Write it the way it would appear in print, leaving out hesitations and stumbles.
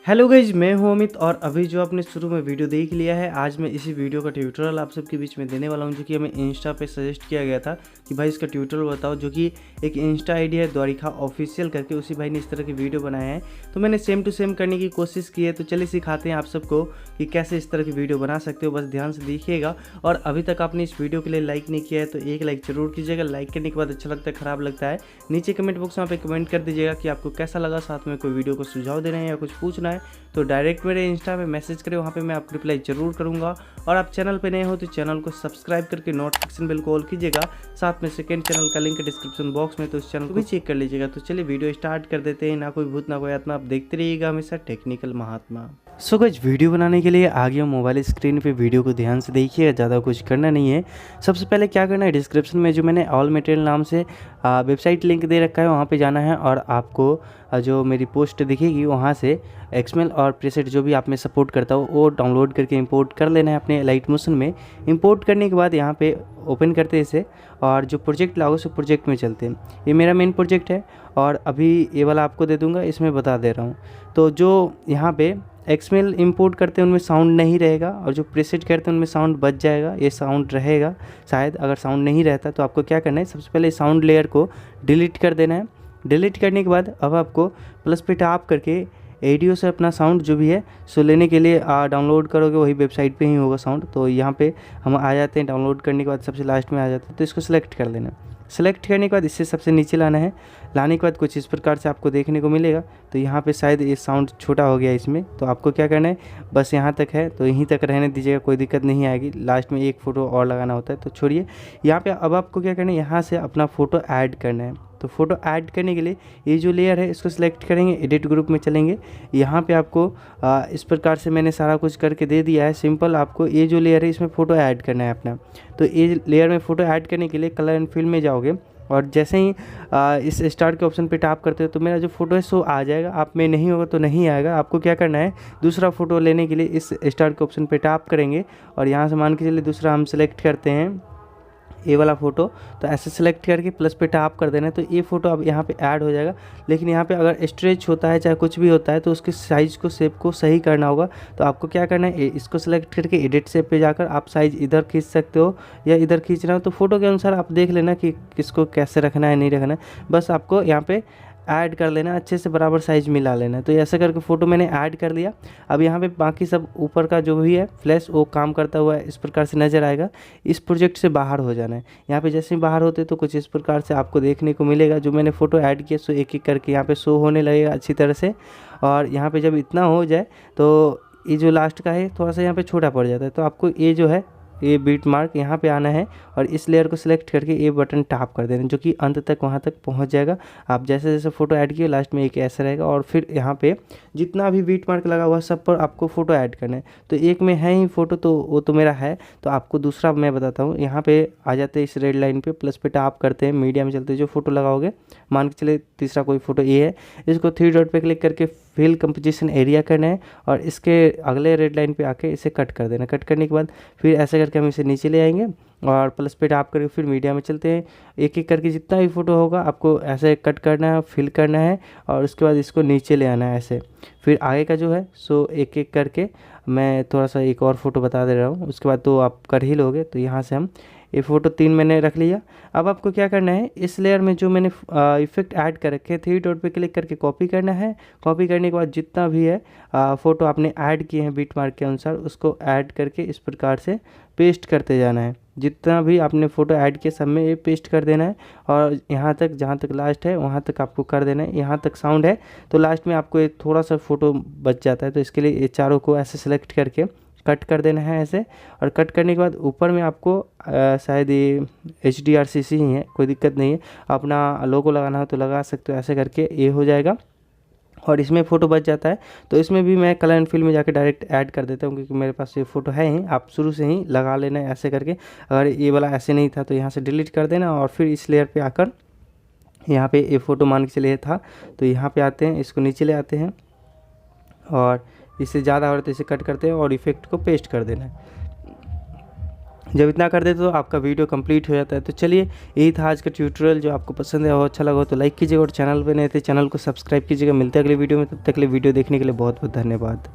Hello guys, मैं हूं अमित और अभी जो आपने शुरू में वीडियो देख लिया है, आज मैं इसी वीडियो का ट्यूटोरियल आप सबके बीच में देने वाला हूं, जो कि हमें इंस्टा पे सजेस्ट किया गया था कि भाई इसका ट्यूटोरियल बताओ। जो कि एक इंस्टा आईडी है द्वारिका ऑफिशियल करके, उसी भाई ने इस तरह की वीडियो बनाया है। तो मैंने सेम टू सेम करने की कोशिश की है। तो चलिए सिखाते हैं आप सबको कि कैसे इस तरह की वीडियो बना सकते हो। बस ध्यान से देखिएगा। और अभी तक आपने इस वीडियो के लिए लाइक नहीं किया है तो एक लाइक जरूर कीजिएगा। लाइक करने के बाद अच्छा लगता है, खराब लगता है, नीचे कमेंट बॉक्स में आप कमेंट कर दीजिएगा कि आपको कैसा लगा। साथ में कोई वीडियो को सुझाव देना है या कुछ पूछना है तो डायरेक्ट मेरे इंस्टा पे मैसेज करें, वहाँ पे मैं आपको रिप्लाई जरूर करूँगा। और आप चैनल पे नए हो तो चैनल को सब्सक्राइब करके नोटिफिकेशन बेल को ऑल कीजिएगा। साथ में सेकंड चैनल का लिंक डिस्क्रिप्शन बॉक्स में, तो उस चैनल को भी चेक कर लीजिएगा। तो चलिए वीडियो स्टार्ट कर देते हैं। ना कोई भूत ना कोई आत्मा, आप देखते रहिएगा हमेशा टेक्निकल महात्मा। सो गाइस, वीडियो बनाने के लिए आ गया मोबाइल स्क्रीन पे। वीडियो को ध्यान से देखिएगा, ज़्यादा कुछ करना नहीं है। सबसे पहले क्या करना है, डिस्क्रिप्शन में जो मैंने ऑल मटेरियल नाम से वेबसाइट लिंक दे रखा है, वहाँ पे जाना है और आपको जो मेरी पोस्ट दिखेगी वहाँ से एक्सएमएल और प्रीसेट जो भी आप में सपोर्ट करता हो वो डाउनलोड करके इंपोर्ट कर लेना है अपने लाइट मोशन में। इंपोर्ट करने के बाद यहाँ पे ओपन करते हैं इसे, और जो प्रोजेक्ट लाओगे उस प्रोजेक्ट में चलते हैं। ये मेरा मेन प्रोजेक्ट है और अभी ये वाला आपको दे दूँगा, इसमें बता दे रहा हूँ। तो जो यहाँ पे एक्सएमएल इंपोर्ट करते हैं उनमें साउंड नहीं रहेगा, और जो प्रीसेट करते हैं उनमें साउंड बच जाएगा। ये साउंड रहेगा शायद, अगर साउंड नहीं रहता तो आपको क्या करना है, सबसे पहले साउंड लेयर को डिलीट कर देना है। डिलीट करने के बाद अब आपको प्लस पे टैप करके एडियो से अपना साउंड जो भी है सो लेने के लिए डाउनलोड करोगे, वही वेबसाइट पे ही होगा साउंड। तो यहाँ पे हम आ जाते हैं, डाउनलोड करने के बाद सबसे लास्ट में आ जाते हैं। तो इसको सिलेक्ट कर लेना। सेलेक्ट करने के बाद इससे सबसे नीचे लाना है। लाने के बाद कुछ इस प्रकार से आपको देखने को मिलेगा। तो यहाँ पे शायद ये साउंड छोटा हो गया इसमें, तो आपको क्या करना है, बस यहाँ तक है तो यहीं तक रहने दीजिएगा, कोई दिक्कत नहीं आएगी। लास्ट में एक फ़ोटो और लगाना होता है, तो छोड़िए। यहाँ पे अब आपको क्या करना है, यहाँ से अपना फ़ोटो ऐड करना है। तो फ़ोटो ऐड करने के लिए ये जो लेयर है इसको सिलेक्ट करेंगे, एडिट ग्रुप में चलेंगे। यहाँ पे आपको इस प्रकार से मैंने सारा कुछ करके दे दिया है। सिंपल आपको ये जो लेयर है इसमें फ़ोटो ऐड करना है अपना। तो ये लेयर में फ़ोटो ऐड करने के लिए कलर एंड फिल में जाओगे, और जैसे ही इस स्टार्ट के ऑप्शन पे टैप करते हो तो मेरा जो फ़ोटो है सो आ जाएगा। आप में नहीं होगा तो नहीं आएगा। आपको क्या करना है, दूसरा फ़ोटो लेने के लिए इस स्टार्ट के ऑप्शन पे टैप करेंगे, और यहाँ से मान के चलिए दूसरा हम सेलेक्ट करते हैं ये वाला फ़ोटो। तो ऐसे सेलेक्ट करके प्लस पे टैप कर देना है, तो ये फ़ोटो अब यहाँ पे ऐड हो जाएगा। लेकिन यहाँ पे अगर स्ट्रेच होता है चाहे कुछ भी होता है तो उसके साइज़ को, शेप को सही करना होगा। तो आपको क्या करना है, इसको सेलेक्ट करके एडिट शेप पे जाकर आप साइज़ इधर खींच सकते हो या इधर खींचना हो। तो फ़ोटो के अनुसार आप देख लेना कि किसको कैसे रखना है, नहीं रखना है। बस आपको यहाँ पे ऐड कर लेना, अच्छे से बराबर साइज़ मिला लेना। तो ऐसे करके फ़ोटो मैंने ऐड कर लिया। अब यहाँ पे बाकी सब ऊपर का जो भी है फ्लैश वो काम करता हुआ इस प्रकार से नज़र आएगा। इस प्रोजेक्ट से बाहर हो जाना है। यहाँ पे जैसे ही बाहर होते तो कुछ इस प्रकार से आपको देखने को मिलेगा। जो मैंने फ़ोटो ऐड किया सो एक एक करके यहाँ पे शो होने लगेगा अच्छी तरह से। और यहाँ पे जब इतना हो जाए तो ये जो लास्ट का है थोड़ा सा यहाँ पे छोटा पड़ जाता है। तो आपको ये जो है ये बीट मार्क यहाँ पे आना है, और इस लेयर को सिलेक्ट करके ये बटन टैप कर देना, जो कि अंत तक वहाँ तक पहुँच जाएगा। आप जैसे जैसे फ़ोटो ऐड किए लास्ट में एक ऐसा रहेगा, और फिर यहाँ पे जितना भी बीट मार्क लगा हुआ है सब पर आपको फ़ोटो ऐड करना है। तो एक में है ही फ़ोटो, तो वो तो मेरा है। तो आपको दूसरा मैं बताता हूँ। यहाँ पे आ जाते हैं इस रेड लाइन पे, प्लस पे टैप करते हैं, मीडिया में चलते हैं। जो फ़ोटो लगाओगे, मान के चले तीसरा कोई फ़ोटो ये है, इसको 3 डॉट पे क्लिक करके फिल कंपोजिशन एरिया करना है, और इसके अगले रेड लाइन पे आके इसे कट कर देना। कट करने के बाद फिर ऐसे करके हम इसे नीचे ले आएंगे, और प्लस पे टैप करके फिर मीडिया में चलते हैं। एक एक करके जितना भी फ़ोटो होगा आपको ऐसे कट करना है, फिल करना है, और उसके बाद इसको नीचे ले आना है ऐसे। फिर आगे का जो है सो एक एक करके मैं थोड़ा सा एक और फ़ोटो बता दे रहा हूँ, उसके बाद तो आप कर ही लोगे। तो यहाँ से हम ये फ़ोटो 3 मैंने रख लिया। अब आपको क्या करना है, इस लेयर में जो मैंने इफेक्ट ऐड कर रखे हैं 3 डॉट पे क्लिक करके कॉपी करना है। कॉपी करने के बाद जितना भी है फ़ोटो आपने ऐड किए हैं बीट मार्क के अनुसार, उसको ऐड करके इस प्रकार से पेस्ट करते जाना है। जितना भी आपने फ़ोटो ऐड किया सब में ये पेस्ट कर देना है, और यहाँ तक जहाँ तक लास्ट है वहाँ तक आपको कर देना है। यहाँ तक साउंड है तो लास्ट में आपको एक थोड़ा सा फ़ोटो बच जाता है, तो इसके लिए ये चारों को ऐसे सेलेक्ट करके कट कर देना है ऐसे। और कट करने के बाद ऊपर में आपको शायद ये HDRCC ही है, कोई दिक्कत नहीं है। अपना लोगो लगाना हो तो लगा सकते हो, ऐसे करके ये हो जाएगा। और इसमें फ़ोटो बच जाता है, तो इसमें भी मैं कलर एंड फिल में जाकर डायरेक्ट ऐड कर देता हूँ, क्योंकि मेरे पास ये फ़ोटो है ही। आप शुरू से ही लगा लेना है ऐसे करके। अगर ये वाला ऐसे नहीं था तो यहाँ से डिलीट कर देना, और फिर इस लेयर पे आकर यहाँ पे ये फ़ोटो मान के चलिए था, तो यहाँ पे आते हैं, इसको नीचे ले आते हैं, और इससे ज़्यादा हो रहा है तो इसे कट करते हैं और इफेक्ट को पेस्ट कर देना है। जब इतना कर देते तो आपका वीडियो कंप्लीट हो जाता है। तो चलिए यही था आज का ट्यूटोरियल। जो आपको पसंद है और अच्छा लगा तो लाइक कीजिएगा और चैनल पे नए थे चैनल को सब्सक्राइब कीजिएगा। मिलते हैं अगले वीडियो में, तब तक के लिए वीडियो देखने के लिए बहुत बहुत धन्यवाद।